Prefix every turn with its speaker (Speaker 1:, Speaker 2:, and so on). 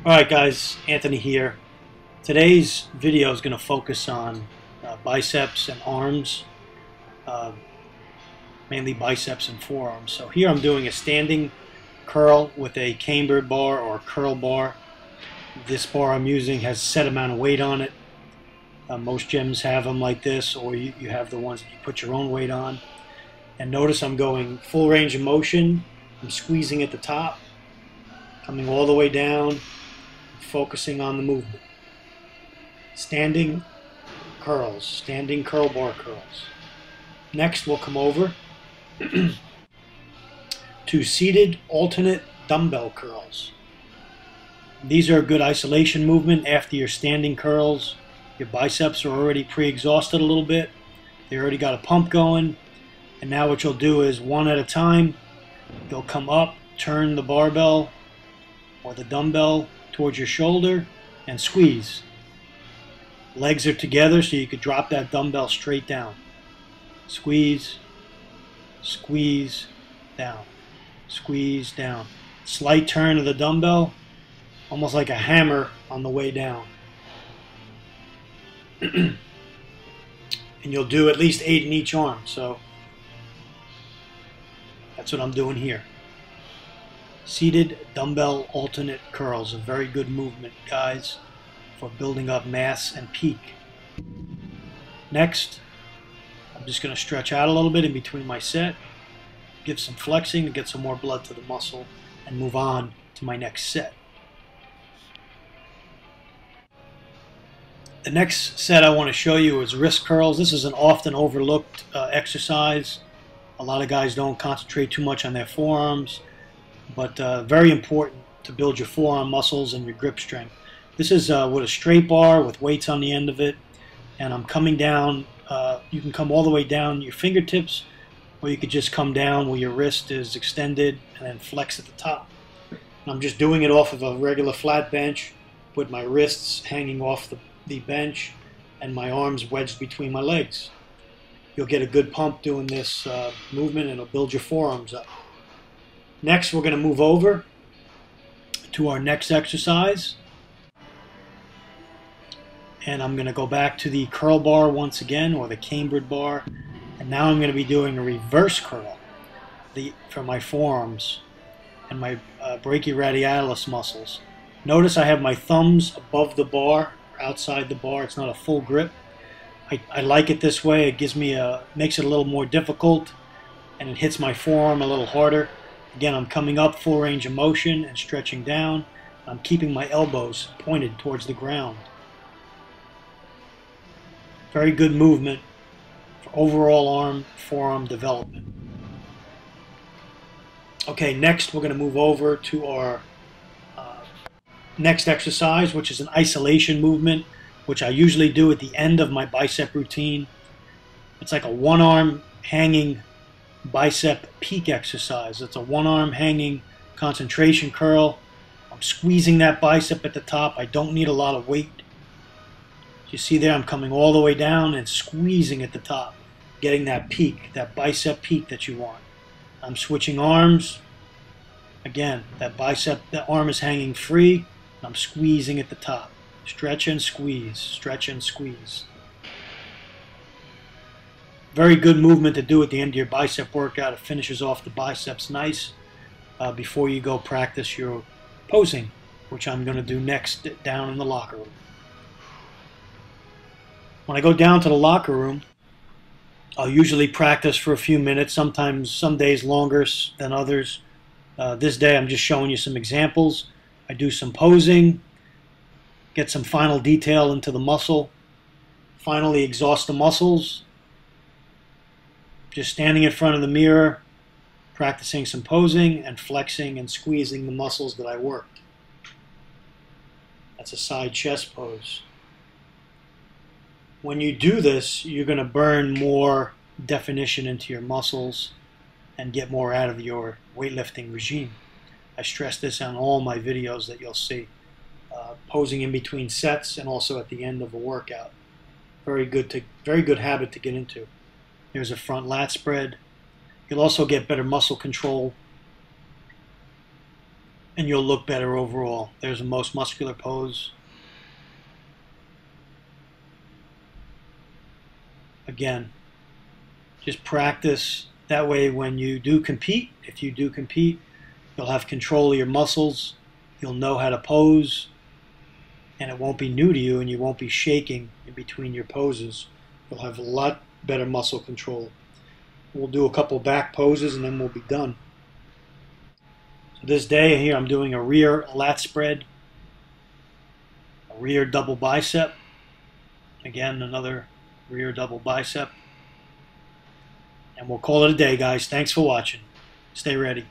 Speaker 1: Alright guys, Anthony here. Today's video is going to focus on biceps and arms, uh, mainly biceps and forearms. So here I'm doing a standing curl with a cambered bar or curl bar. This bar I'm using has a set amount of weight on it. Most gyms have them like this, or you have the ones that you put your own weight on. And notice I'm going full range of motion. I'm squeezing at the top, coming all the way down, focusing on the movement. Standing curls, standing curl bar curls. Next we'll come over to seated alternate dumbbell curls. These are a good isolation movement after your standing curls. Your biceps are already pre-exhausted a little bit. They already got a pump going. And now what you'll do is one at a time, you'll come up, turn the barbell or the dumbbell towards your shoulder and squeeze. Legs are together so you could drop that dumbbell straight down. Squeeze, squeeze, down, squeeze, down. Slight turn of the dumbbell, almost like a hammer on the way down. And you'll do at least 8 in each arm, so that's what I'm doing here. Seated dumbbell alternate curls, a very good movement, guys, for building up mass and peak. Next, I'm just going to stretch out a little bit in between my set, give some flexing to get some more blood to the muscle, and move on to my next set. The next set I want to show you is wrist curls. This is an often overlooked exercise. A lot of guys don't concentrate too much on their forearms, but very important to build your forearm muscles and your grip strength. This is with a straight bar with weights on the end of it, and I'm coming down. You can come all the way down your fingertips, or you could just come down where your wrist is extended and then flex at the top. And I'm just doing it off of a regular flat bench with my wrists hanging off the bench and my arms wedged between my legs. You'll get a good pump doing this movement, and it'll build your forearms up. Next, we're going to move over to our next exercise. And I'm going to go back to the curl bar once again, or the cambered bar. And now I'm going to be doing a reverse curl for my forearms and my brachioradialis muscles. Notice I have my thumbs above the bar, or outside the bar. It's not a full grip. I like it this way. It makes it a little more difficult, and it hits my forearm a little harder. Again, I'm coming up full range of motion and stretching down. I'm keeping my elbows pointed towards the ground. Very good movement for overall forearm development. Okay, next we're going to move over to our next exercise, which is an isolation movement, which I usually do at the end of my bicep routine. It's like a one-arm hanging bicep peak exercise. It's a one-arm hanging concentration curl. I'm squeezing that bicep at the top. I don't need a lot of weight. You see there, I'm coming all the way down and squeezing at the top, getting that peak, that bicep peak that you want. I'm switching arms. Again, that arm is hanging free. I'm squeezing at the top. Stretch and squeeze, stretch and squeeze. Very good movement to do at the end of your bicep workout. It finishes off the biceps nice before you go practice your posing, which I'm going to do next down in the locker room. When I go down to the locker room, I'll usually practice for a few minutes, sometimes some days longer than others. This day I'm just showing you some examples. I do some posing, get some final detail into the muscle, finally exhaust the muscles. Just standing in front of the mirror, practicing some posing and flexing and squeezing the muscles that I worked. That's a side chest pose. When you do this, you're going to burn more definition into your muscles and get more out of your weightlifting regime. I stress this on all my videos that you'll see. Posing in between sets and also at the end of a workout. Very good habit to get into. There's a front lat spread. You'll also get better muscle control and you'll look better overall. There's a most muscular pose. Again, just practice. That way when you do compete, if you do compete, you'll have control of your muscles. You'll know how to pose, and it won't be new to you, and you won't be shaking in between your poses. You'll have a lot better muscle control. We'll do a couple back poses, and then we'll be done. So this day here, I'm doing a rear lat spread, a rear double bicep. Again, another rear double bicep. And we'll call it a day, guys. Thanks for watching. Stay ready.